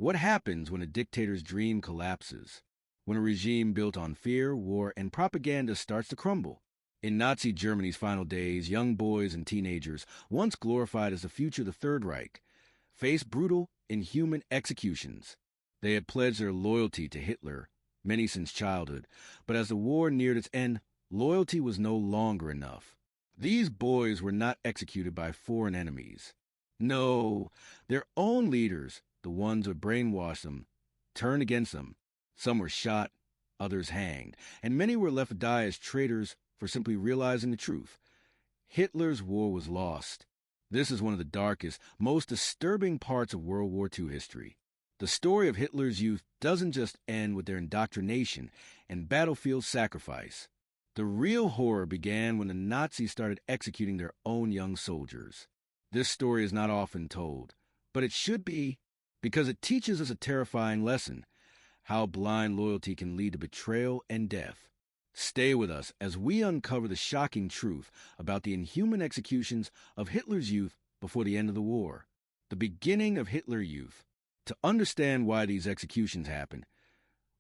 What happens when a dictator's dream collapses? When a regime built on fear, war, and propaganda starts to crumble? In Nazi Germany's final days, young boys and teenagers, once glorified as the future of the Third Reich, faced brutal, inhuman executions. They had pledged their loyalty to Hitler, many since childhood, but as the war neared its end, loyalty was no longer enough. These boys were not executed by foreign enemies. No, their own leaders, the ones who had brainwashed them, turned against them. Some were shot, others hanged, and many were left to die as traitors for simply realizing the truth. Hitler's war was lost. This is one of the darkest, most disturbing parts of World War II history. The story of Hitler's youth doesn't just end with their indoctrination and battlefield sacrifice. The real horror began when the Nazis started executing their own young soldiers. This story is not often told, but it should be, because it teaches us a terrifying lesson: how blind loyalty can lead to betrayal and death. Stay with us as we uncover the shocking truth about the inhuman executions of Hitler's youth before the end of the war. The beginning of Hitler's youth. To understand why these executions happened,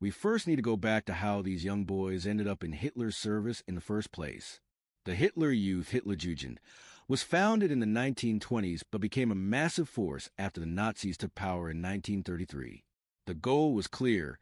we first need to go back to how these young boys ended up in Hitler's service in the first place. The Hitler Youth, Hitlerjugend, was founded in the 1920s but became a massive force after the Nazis took power in 1933. The goal was clear: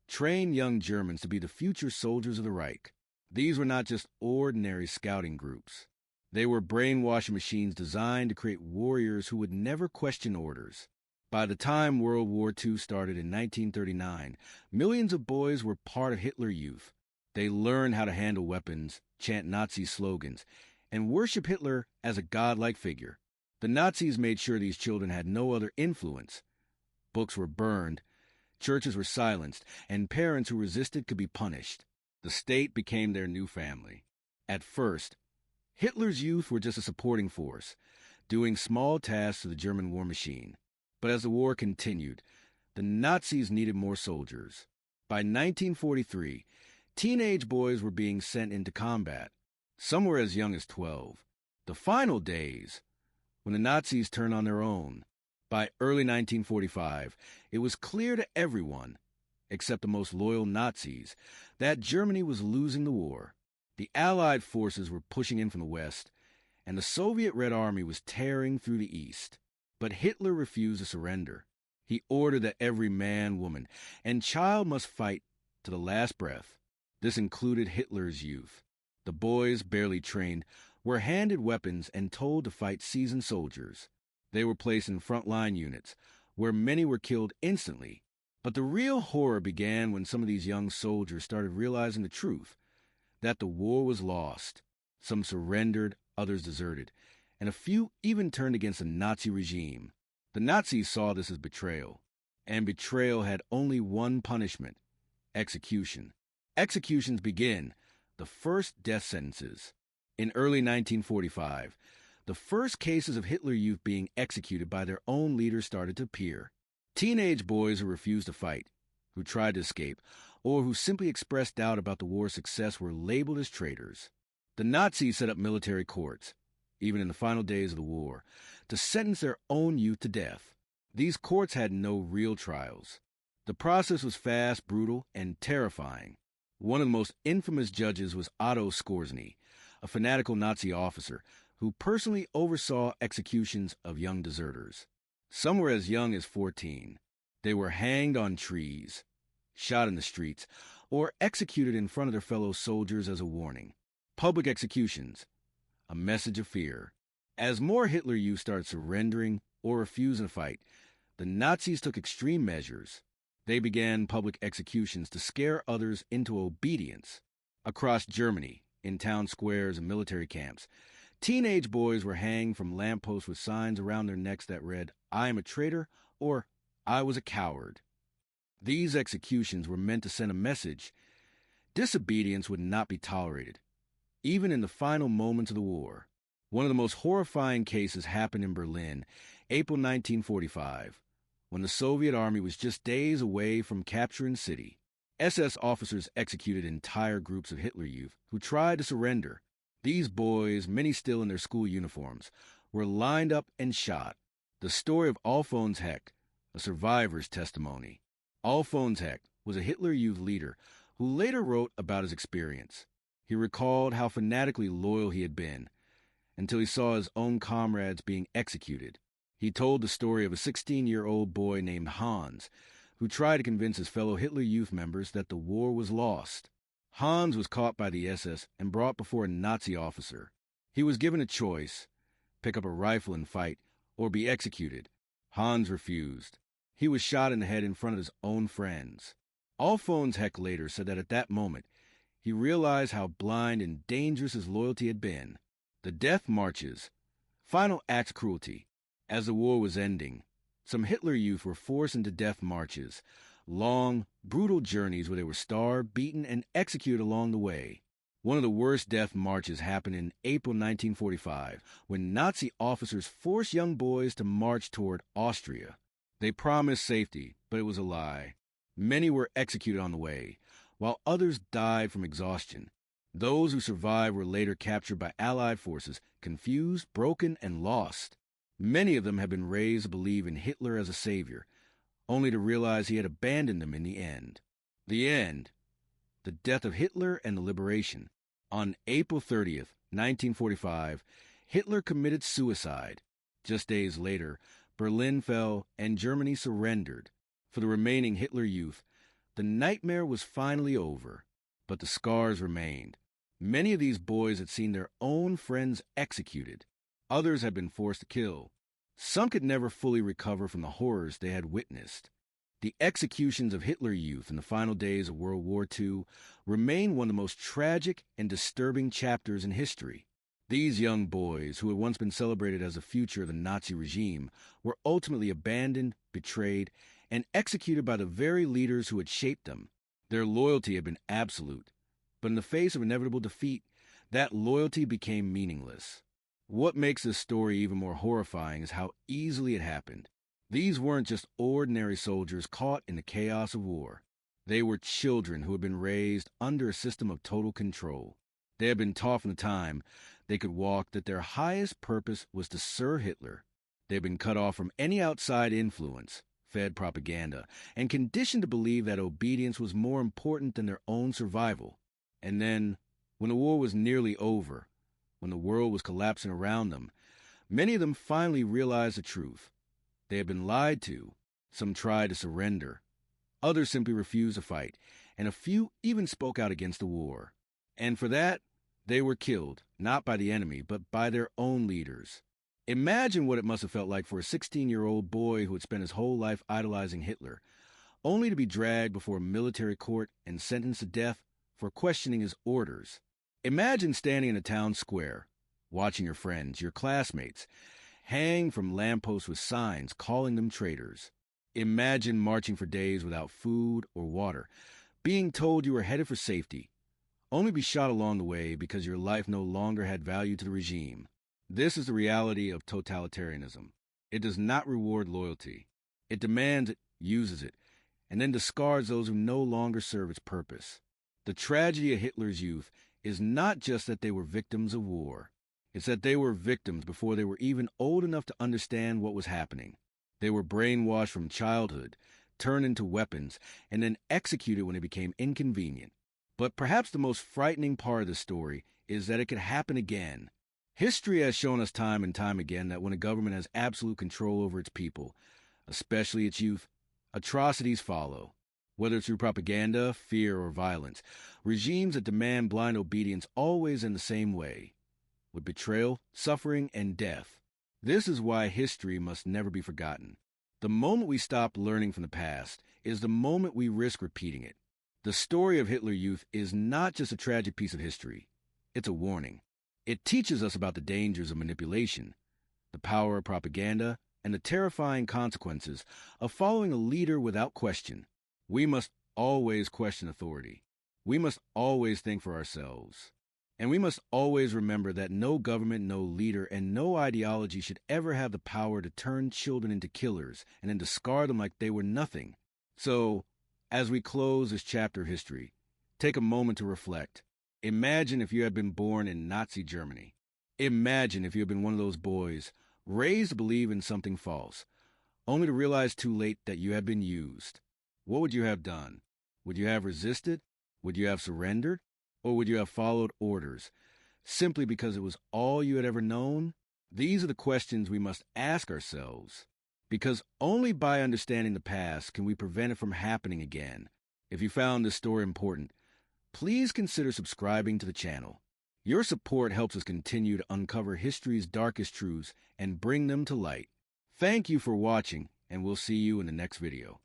train young Germans to be the future soldiers of the Reich. These were not just ordinary scouting groups. They were brainwashing machines designed to create warriors who would never question orders. By the time World War II started in 1939, millions of boys were part of Hitler Youth. They learned how to handle weapons, chant Nazi slogans, and worship Hitler as a godlike figure. The Nazis made sure these children had no other influence. Books were burned, churches were silenced, and parents who resisted could be punished. The state became their new family. At first, Hitler's youth were just a supporting force, doing small tasks to the German war machine. But as the war continued, the Nazis needed more soldiers. By 1943, teenage boys were being sent into combat. Some were as young as 12. The final days, when the Nazis turned on their own. By early 1945, it was clear to everyone, except the most loyal Nazis, that Germany was losing the war. The Allied forces were pushing in from the west, and the Soviet Red Army was tearing through the east. But Hitler refused to surrender. He ordered that every man, woman, and child must fight to the last breath. This included Hitler's youth. The boys, barely trained, were handed weapons and told to fight seasoned soldiers. They were placed in frontline units, where many were killed instantly. But the real horror began when some of these young soldiers started realizing the truth, that the war was lost. Some surrendered, others deserted, and a few even turned against the Nazi regime. The Nazis saw this as betrayal, and betrayal had only one punishment: execution. Executions begin, the first death sentences. In early 1945, the first cases of Hitler Youth being executed by their own leaders started to appear. Teenage boys who refused to fight, who tried to escape, or who simply expressed doubt about the war's success were labeled as traitors. The Nazis set up military courts, even in the final days of the war, to sentence their own youth to death. These courts had no real trials. The process was fast, brutal, and terrifying. One of the most infamous judges was Otto Skorzeny, a fanatical Nazi officer who personally oversaw executions of young deserters. Some were as young as 14. They were hanged on trees, shot in the streets, or executed in front of their fellow soldiers as a warning. Public executions, a message of fear. As more Hitler Youth started surrendering or refusing to fight, the Nazis took extreme measures. They began public executions to scare others into obedience. Across Germany, in town squares and military camps, teenage boys were hanged from lampposts with signs around their necks that read, "I am a traitor," or "I was a coward." These executions were meant to send a message: disobedience would not be tolerated, even in the final moments of the war. One of the most horrifying cases happened in Berlin, April 1945, when the Soviet army was just days away from capturing the city. SS officers executed entire groups of Hitler Youth who tried to surrender. These boys, many still in their school uniforms, were lined up and shot. The story of Alfons Heck, A survivor's testimony. Alphonse Heck was a Hitler Youth leader who later wrote about his experience. He recalled how fanatically loyal he had been until he saw his own comrades being executed. He told the story of a 16-year-old boy named Hans who tried to convince his fellow Hitler Youth members that the war was lost. Hans was caught by the SS and brought before a Nazi officer. He was given a choice: pick up a rifle and fight, or be executed. Hans refused. He was shot in the head in front of his own friends. Alphonse Heck later said that at that moment, he realized how blind and dangerous his loyalty had been. The death marches. Final acts of cruelty. As the war was ending, some Hitler Youth were forced into death marches, long, brutal journeys where they were starved, beaten, and executed along the way. One of the worst death marches happened in April 1945, when Nazi officers forced young boys to march toward Austria. They promised safety, but it was a lie. Many were executed on the way, while others died from exhaustion. Those who survived were later captured by Allied forces, confused, broken, and lost. Many of them have been raised to believe in Hitler as a savior, only to realize he had abandoned them in the end. The end. The death of Hitler and the liberation. On April 30th, 1945, Hitler committed suicide. Just days later, Berlin fell and Germany surrendered. For the remaining Hitler Youth, the nightmare was finally over, but the scars remained. Many of these boys had seen their own friends executed. Others had been forced to kill. Some could never fully recover from the horrors they had witnessed. The executions of Hitler Youth in the final days of World War II remain one of the most tragic and disturbing chapters in history. These young boys, who had once been celebrated as the future of the Nazi regime, were ultimately abandoned, betrayed, and executed by the very leaders who had shaped them. Their loyalty had been absolute, but in the face of inevitable defeat, that loyalty became meaningless. What makes this story even more horrifying is how easily it happened. These weren't just ordinary soldiers caught in the chaos of war. They were children who had been raised under a system of total control. They had been taught from the time they could walk that their highest purpose was to serve Hitler. They had been cut off from any outside influence, fed propaganda, and conditioned to believe that obedience was more important than their own survival. And then, when the war was nearly over, when the world was collapsing around them, many of them finally realized the truth. They had been lied to. Some tried to surrender. Others simply refused to fight, and a few even spoke out against the war. And for that, they were killed, not by the enemy, but by their own leaders. Imagine what it must have felt like for a 16-year-old boy who had spent his whole life idolizing Hitler, only to be dragged before a military court and sentenced to death for questioning his orders. Imagine standing in a town square, watching your friends, your classmates, hang from lampposts with signs calling them traitors. Imagine marching for days without food or water, being told you were headed for safety, only to be shot along the way because your life no longer had value to the regime. This is the reality of totalitarianism. It does not reward loyalty. It demands it, uses it, and then discards those who no longer serve its purpose. The tragedy of Hitler's youth is not just that they were victims of war. It's that they were victims before they were even old enough to understand what was happening. They were brainwashed from childhood, turned into weapons, and then executed when it became inconvenient. But perhaps the most frightening part of the story is that it could happen again. History has shown us time and time again that when a government has absolute control over its people, especially its youth, atrocities follow. Whether through propaganda, fear, or violence, regimes that demand blind obedience always end the same way, with betrayal, suffering, and death. This is why history must never be forgotten. The moment we stop learning from the past is the moment we risk repeating it. The story of Hitler Youth is not just a tragic piece of history. It's a warning. It teaches us about the dangers of manipulation, the power of propaganda, and the terrifying consequences of following a leader without question. We must always question authority. We must always think for ourselves. And we must always remember that no government, no leader, and no ideology should ever have the power to turn children into killers and then discard them like they were nothing. So, as we close this chapter of history, take a moment to reflect. Imagine if you had been born in Nazi Germany. Imagine if you had been one of those boys raised to believe in something false, only to realize too late that you had been used. What would you have done? Would you have resisted? Would you have surrendered? Or would you have followed orders, simply because it was all you had ever known? These are the questions we must ask ourselves, because only by understanding the past can we prevent it from happening again. If you found this story important, please consider subscribing to the channel. Your support helps us continue to uncover history's darkest truths and bring them to light. Thank you for watching, and we'll see you in the next video.